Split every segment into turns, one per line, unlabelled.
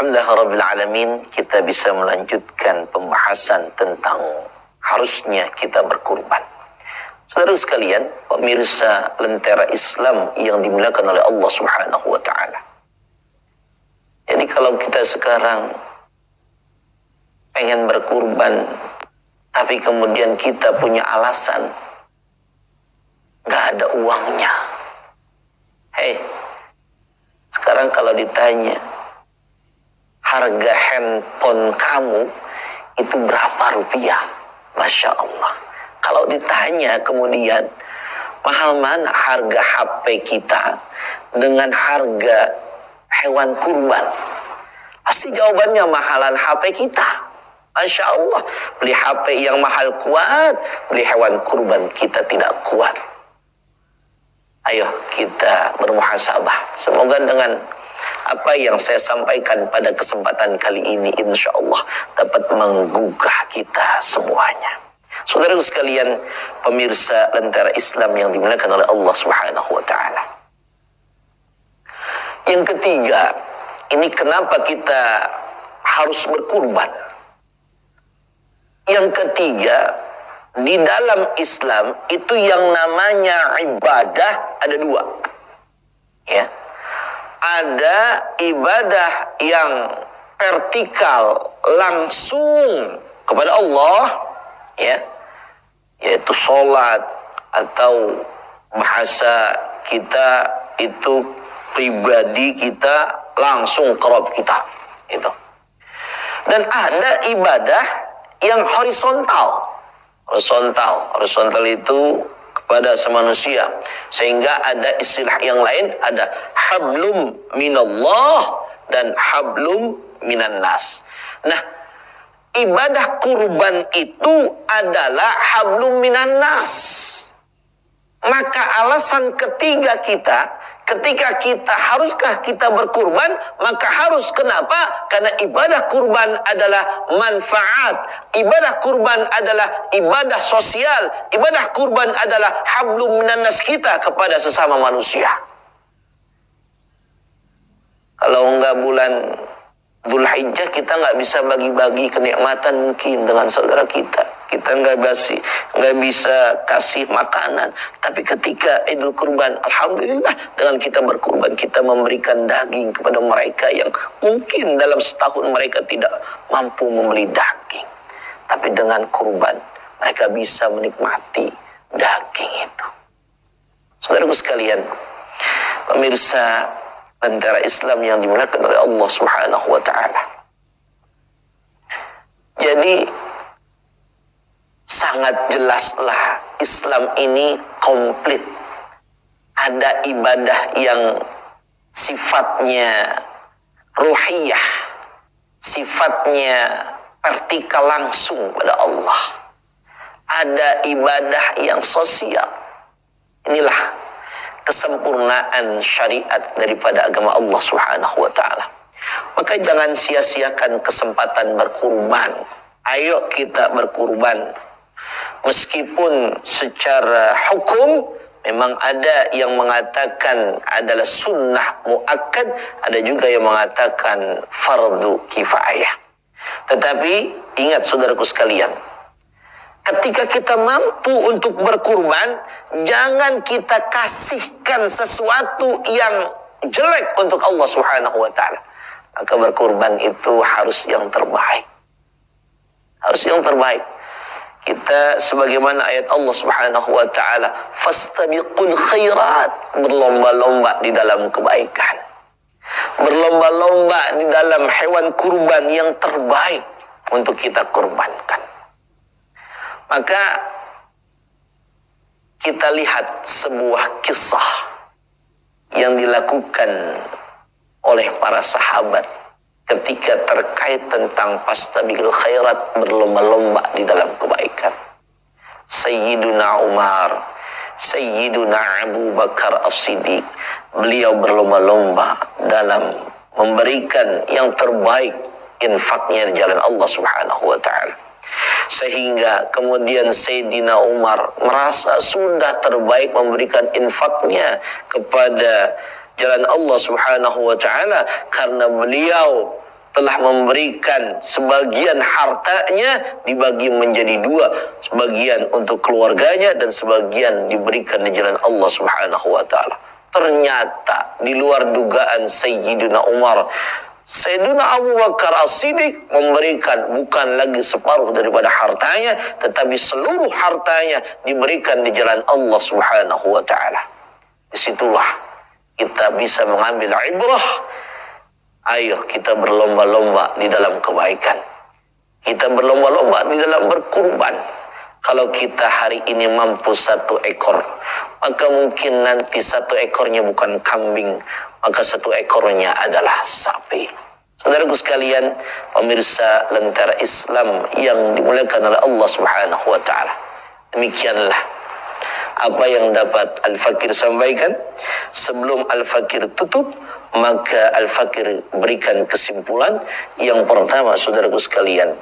Alhamdulillahirabbil alamin, kita bisa melanjutkan pembahasan tentang harusnya kita berkurban. Saudara sekalian, pemirsa Lentera Islam yang dimuliakan oleh Allah Subhanahu wa taala. Jadi kalau kita sekarang pengen berkurban tapi kemudian kita punya alasan nggak ada uangnya. Sekarang kalau ditanya harga handphone kamu itu berapa rupiah? Masya Allah. Kalau ditanya kemudian mahal mana harga HP kita dengan harga hewan kurban, pasti jawabannya mahalan HP kita. Masya Allah. Beli HP yang mahal kuat, beli hewan kurban kita tidak kuat. Ayo kita bermuhasabah. Semoga dengan apa yang saya sampaikan pada kesempatan kali ini insya Allah dapat menggugah kita semuanya. Saudara sekalian, pemirsa Lentera Islam yang dimuliakan oleh Allah Subhanahu wa taala. Yang ketiga, ini kenapa kita harus berkurban? Yang ketiga, di dalam Islam itu yang namanya ibadah ada dua. Ya. Ada ibadah yang vertikal langsung kepada Allah, ya, yaitu sholat atau bahasa kita itu pribadi kita langsung ke Rabb kita, itu. Dan ada ibadah yang horizontal. Horizontal itu kepada manusia, sehingga ada istilah yang lain, ada hablum minallah dan hablum minan nas. Nah, ibadah kurban itu adalah hablum minan nas. Maka alasan ketiga kita, ketika kita haruskah kita berkurban, maka harus. Kenapa? Karena ibadah kurban adalah manfaat. Ibadah kurban adalah ibadah sosial. Ibadah kurban adalah hablum minan nas kita kepada sesama manusia. Kalau enggak bulan Dzulhijjah kita nggak bisa bagi-bagi kenikmatan mungkin dengan saudara kita. Kita nggak bisa kasih makanan. Tapi ketika Idul Kurban, alhamdulillah dengan kita berkurban kita memberikan daging kepada mereka yang mungkin dalam setahun mereka tidak mampu membeli daging. Tapi dengan kurban mereka bisa menikmati daging itu. Saudaraku sekalian, pemirsa Lentera Islam yang dimuliakan oleh Allah Subhanahu wa taala. Jadi sangat jelaslah Islam ini komplit. Ada ibadah yang sifatnya ruhiyah, sifatnya vertikal langsung pada Allah. Ada ibadah yang sosial. Inilah kesempurnaan syariat daripada agama Allah Subhanahu wa taala. Maka jangan sia-siakan kesempatan berkurban. Ayo kita berkurban. Meskipun secara hukum memang ada yang mengatakan adalah sunnah muakkad, ada juga yang mengatakan fardu kifayah. Tetapi ingat saudaraku sekalian, ketika kita mampu untuk berkurban, jangan kita kasihkan sesuatu yang jelek untuk Allah Subhanahu wa taala. Maka berkurban itu harus yang terbaik. Harus yang terbaik. Kita sebagaimana ayat Allah Subhanahu wa taala, fastabiqul khairat, berlomba-lomba di dalam kebaikan. Berlomba-lomba di dalam hewan kurban yang terbaik untuk kita kurbankan. Maka kita lihat sebuah kisah yang dilakukan oleh para sahabat ketika terkait tentang fastabiqul khairat, berlomba-lomba di dalam kebaikan. Sayyiduna Umar, Sayyiduna Abu Bakar As-Siddiq, beliau berlomba-lomba dalam memberikan yang terbaik infaknya di jalan Allah Subhanahu wa taala. Sehingga kemudian Sayyidina Umar merasa sudah terbaik memberikan infaknya kepada jalan Allah Subhanahu wa taala karena beliau telah memberikan sebagian hartanya dibagi menjadi dua, sebagian untuk keluarganya dan sebagian diberikan di jalan Allah Subhanahu wa taala. Ternyata di luar dugaan Sayyidina Umar, Sayyidina Abu Bakar As-Siddiq memberikan bukan lagi separuh daripada hartanya, tetapi seluruh hartanya diberikan di jalan Allah Subhanahu wa taala. Disitulah kita bisa mengambil ibrah. Ayo kita berlomba-lomba di dalam kebaikan. Kita berlomba-lomba di dalam berkurban. Kalau kita hari ini mampu 1 ekor, maka mungkin nanti 1 ekornya bukan kambing, maka 1 ekornya adalah sapi. Saudaraku sekalian, pemirsa Lentera Islam yang dimuliakan oleh Allah Subhanahu wa taala. Demikianlah apa yang dapat Al-Fakir sampaikan. Sebelum Al-Fakir tutup, maka Al-Fakir berikan kesimpulan. Yang pertama, saudaraku sekalian,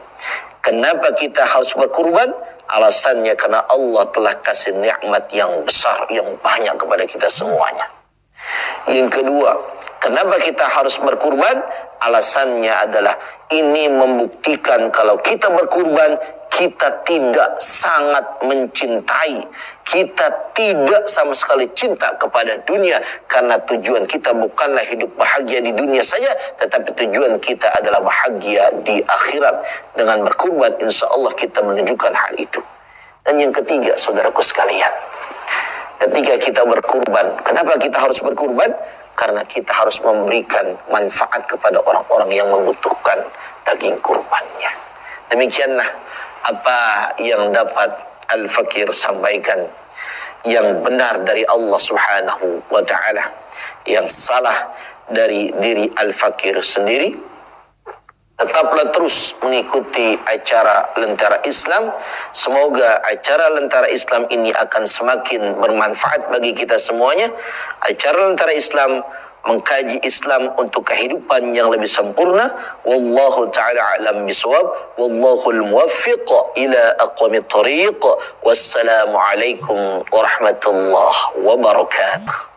kenapa kita harus berkurban? Alasannya karena Allah telah kasih nikmat yang besar, yang banyak kepada kita semuanya. Yang kedua, kenapa kita harus berkurban? Alasannya adalah ini membuktikan kalau kita berkurban, kita tidak sangat mencintai, kita tidak sama sekali cinta kepada dunia, karena tujuan kita bukanlah hidup bahagia di dunia saja, tetapi tujuan kita adalah bahagia di akhirat. Dengan berkurban, insya Allah kita menunjukkan hal itu. Dan yang ketiga, saudaraku sekalian, ketika kita berkurban, kenapa kita harus berkurban? Karena kita harus memberikan manfaat kepada orang-orang yang membutuhkan daging kurbannya. Demikianlah apa yang dapat Al-Fakir sampaikan. Yang benar dari Allah Subhanahu wa ta'ala, yang salah dari diri Al-Fakir sendiri. Tetaplah terus mengikuti acara Lentera Islam. Semoga acara Lentera Islam ini akan semakin bermanfaat bagi kita semuanya. Acara Lentera Islam mengkaji Islam untuk kehidupan yang lebih sempurna. Wallahu ta'ala alam bisawab. Wallahul muwaffiq ila aqwamit thariq. Wassalamualaikum warahmatullahi wabarakatuh.